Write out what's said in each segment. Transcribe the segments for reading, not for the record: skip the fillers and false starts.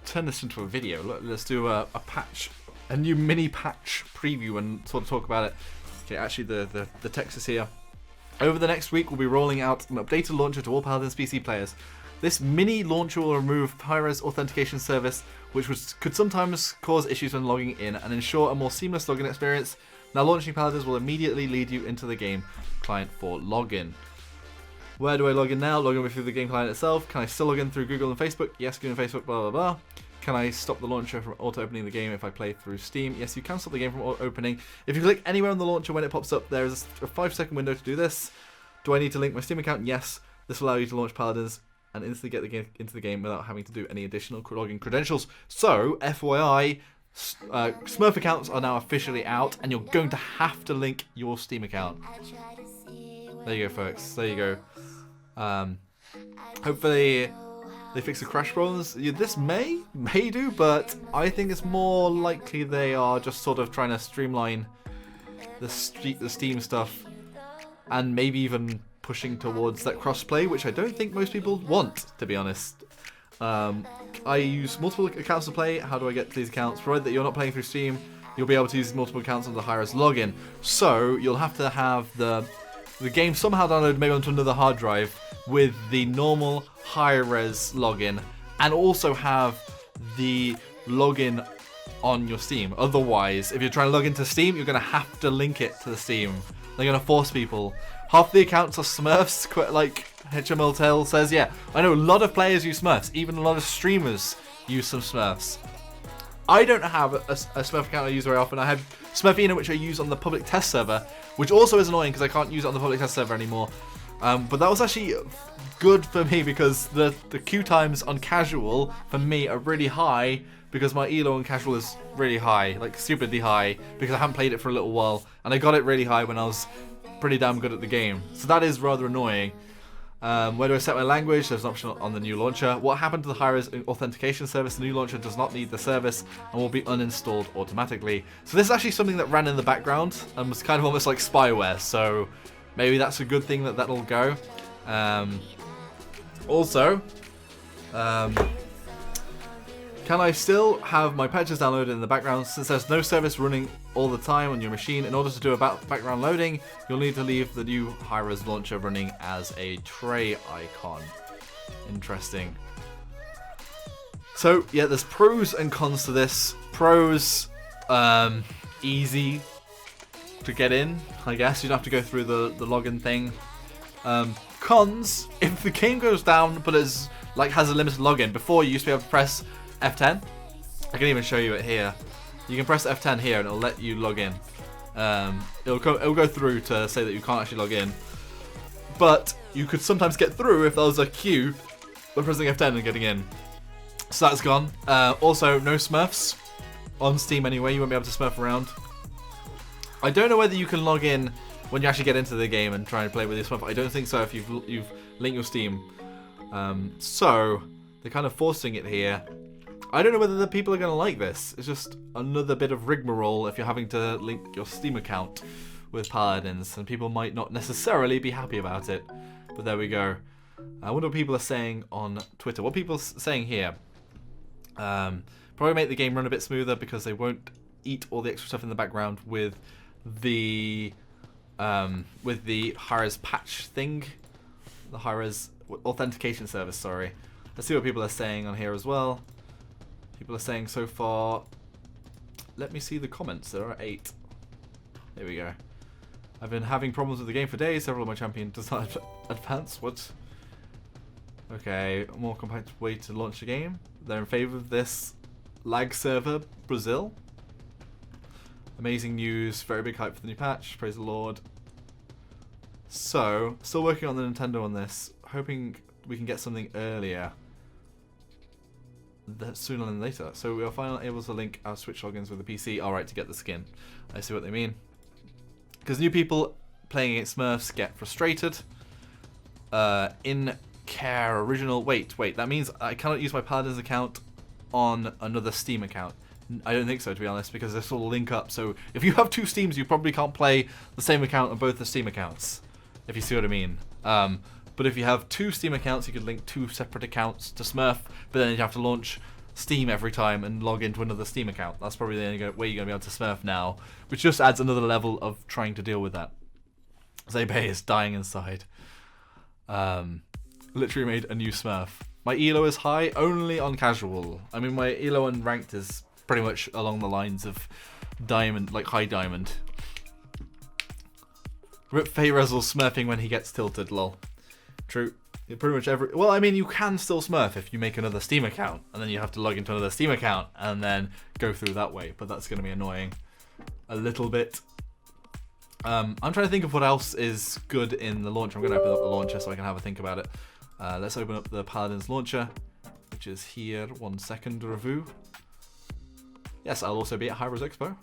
turn this into a video. Let's do a patch, a new mini patch preview and sort of talk about it. Okay, actually the text is here. Over the next week, we'll be rolling out an updated launcher to all Paladins PC players. This mini launcher will remove high-res authentication service, which could sometimes cause issues when logging in, and ensure a more seamless login experience. Now launching Paladins will immediately lead you into the game client for login. Where do I log in now? Log in through the game client itself. Can I still log in through Google and Facebook? Yes, Google and Facebook, blah, blah, blah. Can I stop the launcher from auto-opening the game if I play through Steam? Yes, you can stop the game from auto-opening. If you click anywhere on the launcher when it pops up, there is a 5-second window to do this. Do I need to link my Steam account? Yes. This will allow you to launch Paladins and instantly get the game into the game without having to do any additional login credentials. So, FYI, Smurf accounts are now officially out, and you're going to have to link your Steam account. There you go, folks. There you go. Hopefully they fix the crash problems. This may do, but I think it's more likely they are just sort of trying to streamline the Steam stuff, and maybe even pushing towards that crossplay, which I don't think most people want, to be honest. I use multiple accounts to play. How do I get to these accounts? Provided that you're not playing through Steam, you'll be able to use multiple accounts on the high-res login. So you'll have to have the game somehow downloaded maybe onto another hard drive with the normal high-res login, and also have the login on your Steam. Otherwise, if you're trying to log into Steam, you're going to have to link it to the Steam. They're going to force people. Half the accounts are Smurfs, like HML Tail says. Yeah, I know a lot of players use Smurfs. Even a lot of streamers use some Smurfs. I don't have a Smurf account I use very often. I have Smurfina, which I use on the public test server, which also is annoying because I can't use it on the public test server anymore. But that was actually good for me because the queue times on casual for me are really high because my elo on casual is really high, like stupidly high, because I haven't played it for a little while, and I got it really high when I was pretty damn good at the game. So that is rather annoying. Where do I set my language? There's an option on the new launcher. What happened to the high-res authentication service? The new launcher does not need the service and will be uninstalled automatically. So this is actually something that ran in the background and was kind of almost like spyware. So maybe that's a good thing that that'll go. Also, can I still have my patches downloaded in the background? Since there's no service running all the time on your machine, in order to do a background loading, you'll need to leave the new high-res launcher running as a tray icon. Interesting. So, yeah, there's pros and cons to this. Pros, easy to get in, I guess. You don't have to go through the login thing. Cons, if the game goes down but has a limited login, before you used to be able to press F10. I can even show you it here. You can press F10 here and it'll let you log in. It'll go through to say that you can't actually log in. But you could sometimes get through if there was a queue by pressing F10 and getting in. So that's gone. Also, no Smurfs on Steam anyway. You won't be able to Smurf around. I don't know whether you can log in when you actually get into the game and try and play with your Smurf. I don't think so if you've linked your Steam. So they're kind of forcing it here. I don't know whether the people are going to like this. It's just another bit of rigmarole if you're having to link your Steam account with Paladins, and people might not necessarily be happy about it. But there we go. I wonder what people are saying on Twitter. What people are saying here? Probably make the game run a bit smoother because they won't eat all the extra stuff in the background with the high-res patch thing, the high-res authentication service. Sorry. Let's see what people are saying on here as well. People are saying so far. Let me see the comments. There are 8. There we go. I've been having problems with the game for days. Several of my champions does not advance. What? Okay, a more compact way to launch the game. They're in favor of this lag server, Brazil. Amazing news. Very big hype for the new patch. Praise the Lord. So, still working on the Nintendo on this. Hoping we can get something earlier. Sooner than later. So we are finally able to link our Switch logins with the PC. Alright, to get the skin. I see what they mean. Because new people playing against Smurfs get frustrated. In-care original. Wait. That means I cannot use my Paladins account on another Steam account. I don't think so, to be honest, because they sort of link up. So if you have 2 Steams, you probably can't play the same account on both the Steam accounts. If you see what I mean. But if you have 2 Steam accounts, you could link 2 separate accounts to Smurf, but then you'd have to launch Steam every time and log into another Steam account. That's probably the only way you're going to be able to smurf now, which just adds another level of trying to deal with that. Zebe is dying inside. Literally made a new smurf. My elo is high only on casual. I mean, my elo on ranked is pretty much along the lines of diamond, like high diamond. Rip Feyrezel smurfing when he gets tilted, lol. True. Pretty much every... Well, I mean, you can still smurf if you make another Steam account, and then you have to log into another Steam account, and then go through that way, but that's going to be annoying a little bit. I'm trying to think of what else is good in the launcher. I'm going to open up the launcher so I can have a think about it. Let's open up the Paladins launcher, which is here. 1 second review. Yes, I'll also be at High Res Expo.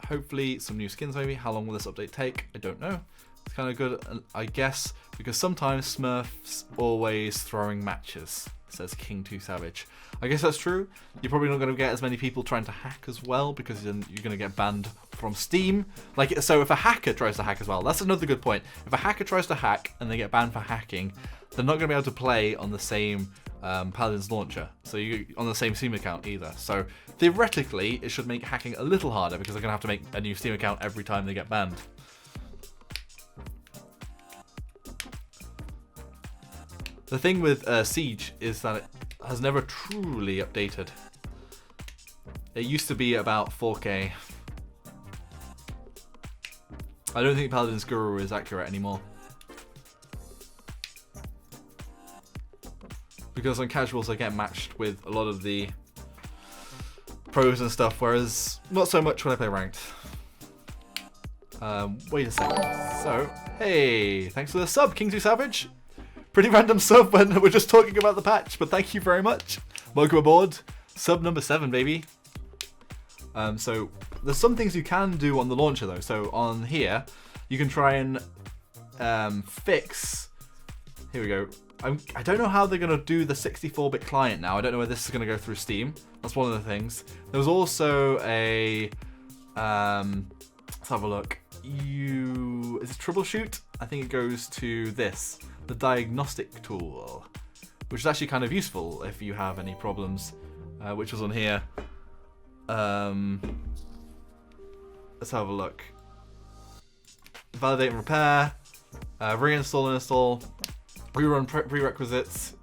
Hopefully some new skins maybe. How long will this update take? I don't know. It's kind of good, I guess, because sometimes Smurfs always throwing matches, says King 2 Savage. I guess that's true. You're probably not going to get as many people trying to hack as well, because then you're going to get banned from Steam. Like, so if a hacker tries to hack as well, that's another good point. If a hacker tries to hack and they get banned for hacking, they're not going to be able to play on the same Paladins launcher, so you on the same Steam account either. So theoretically, it should make hacking a little harder because they're going to have to make a new Steam account every time they get banned. The thing with Siege is that it has never truly updated. It used to be about 4K. I don't think Paladins Guru is accurate anymore. Because on casuals I get matched with a lot of the pros and stuff, whereas not so much when I play ranked. Wait a second. So, hey, thanks for the sub, King 2 Savage. Pretty random sub when we're just talking about the patch, but thank you very much. Welcome aboard. Sub number 7, baby. So there's some things you can do on the launcher though. So on here, you can try and fix. Here we go. I don't know how they're going to do the 64-bit client now. I don't know where this is going to go through Steam. That's one of the things. There was also a... let's have a look. Is it troubleshoot? I think it goes to this. The Diagnostic Tool. Which is actually kind of useful if you have any problems. Which was on here. Let's have a look. Validate and repair. Reinstall and install. Rerun prerequisites.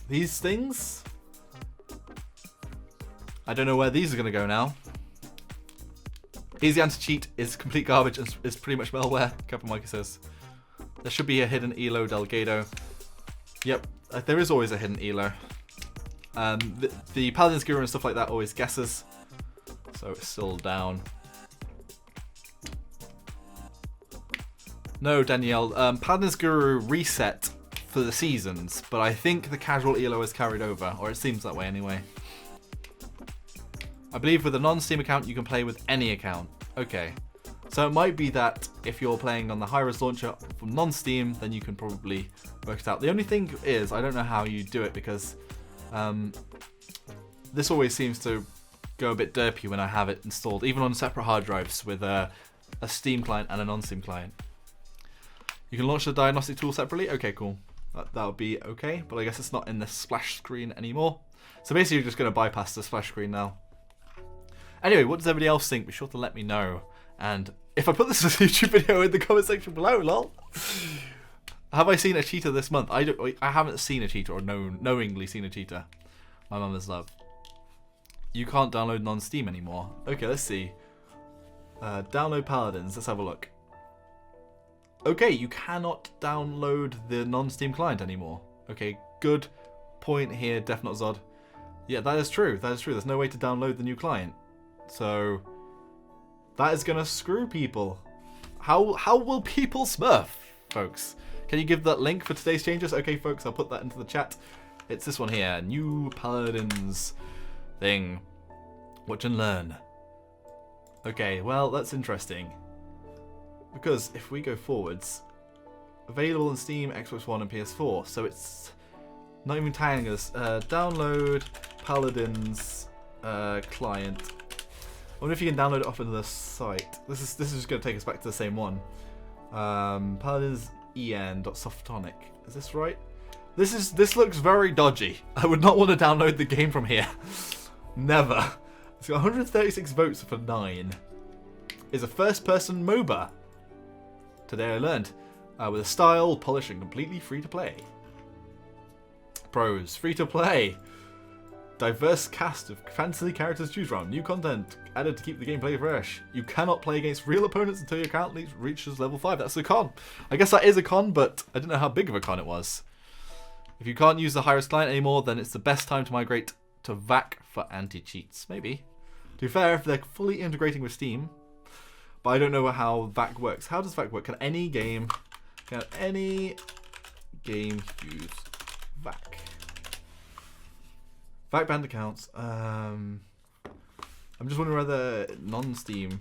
These things? I don't know where these are going to go now. Easy anti-cheat is complete garbage and is pretty much malware, Captain Mikey says. There should be a hidden elo Delgado. Yep, there is always a hidden elo. The Paladins Guru and stuff like that always guesses. So it's still down. No, Danielle. Paladins Guru reset for the seasons, but I think the casual elo is carried over, or it seems that way anyway. I believe with a non-Steam account you can play with any account. Okay. So it might be that if you're playing on the high-res launcher from non-Steam, then you can probably work it out. The only thing is, I don't know how you do it because this always seems to go a bit derpy when I have it installed, even on separate hard drives with a Steam client and a non-Steam client. You can launch the Diagnostic Tool separately? Okay, cool. That would be okay, but I guess it's not in the splash screen anymore. So basically you're just going to bypass the splash screen now. Anyway, what does everybody else think? Be sure to let me know. And if I put this as a YouTube video in the comment section below, lol. Have I seen a cheater this month? I haven't seen a cheater or knowingly seen a cheater. My mum is love. You can't download non-Steam anymore. Okay, let's see. Download Paladins. Let's have a look. Okay, you cannot download the non-Steam client anymore. Okay, good point here, Definite Zod. Yeah, that is true. That is true. There's no way to download the new client. So that is gonna screw people. How will people smurf, folks? Can you give that link for today's changes? Okay, folks, I'll put that into the chat. It's this one here, new Paladins thing. Watch and learn. Okay, well, that's interesting. Because if we go forwards, available on Steam, Xbox One, and PS4. So it's not even telling us. Download Paladins client. I wonder if you can download it off of the site. This is just going to take us back to the same one. Paladins en.softonic. Is this right? This looks very dodgy. I would not want to download the game from here. Never. It's got 136 votes for 9. Is a first-person MOBA. Today I learned. With a style, polish, and completely free to play. Pros. Free to play. Diverse cast of fantasy characters to choose from. New content added to keep the gameplay fresh. You cannot play against real opponents until your account reaches level 5. That's a con. I guess that is a con, but I didn't know how big of a con it was. If you can't use the high-risk client anymore, then it's the best time to migrate to VAC for anti-cheats. Maybe. To be fair, if they're fully integrating with Steam, but I don't know how VAC works. How does VAC work? Can any game use VAC? VAC banned accounts. I'm just wondering whether non-Steam.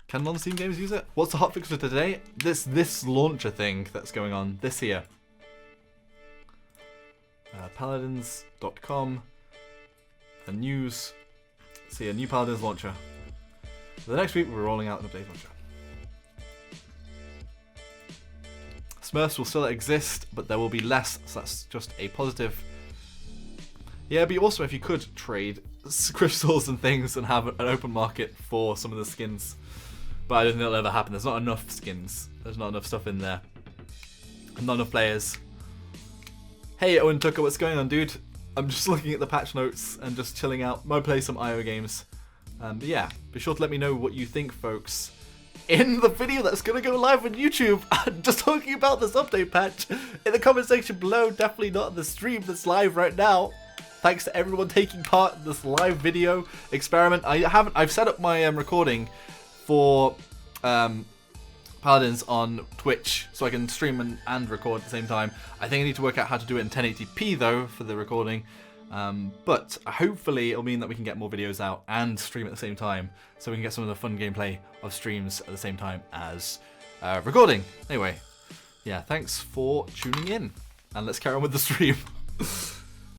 Can non-Steam games use it? What's the hotfix for today? This launcher thing that's going on. This here. Paladins.com. A news. See a new Paladins launcher. The next week we're rolling out an update launcher. Smurfs will still exist, but there will be less, so that's just a positive. Yeah, but also if you could trade crystals and things and have an open market for some of the skins. But I don't think that'll ever happen. There's not enough skins. There's not enough stuff in there. And not enough players. Hey Owen Tucker, what's going on, dude? I'm just looking at the patch notes and just chilling out. Might play some IO games. But yeah, be sure to let me know what you think, folks, in the video that's going to go live on YouTube. Just talking about this update patch in the comment section below. Definitely not the stream that's live right now. Thanks to everyone taking part in this live video experiment. I've set up my recording for Paladins on Twitch, so I can stream and record at the same time. I think I need to work out how to do it in 1080p though for the recording. But hopefully it'll mean that we can get more videos out and stream at the same time, so we can get some of the fun gameplay of streams at the same time as recording. Anyway, yeah, thanks for tuning in, and let's carry on with the stream.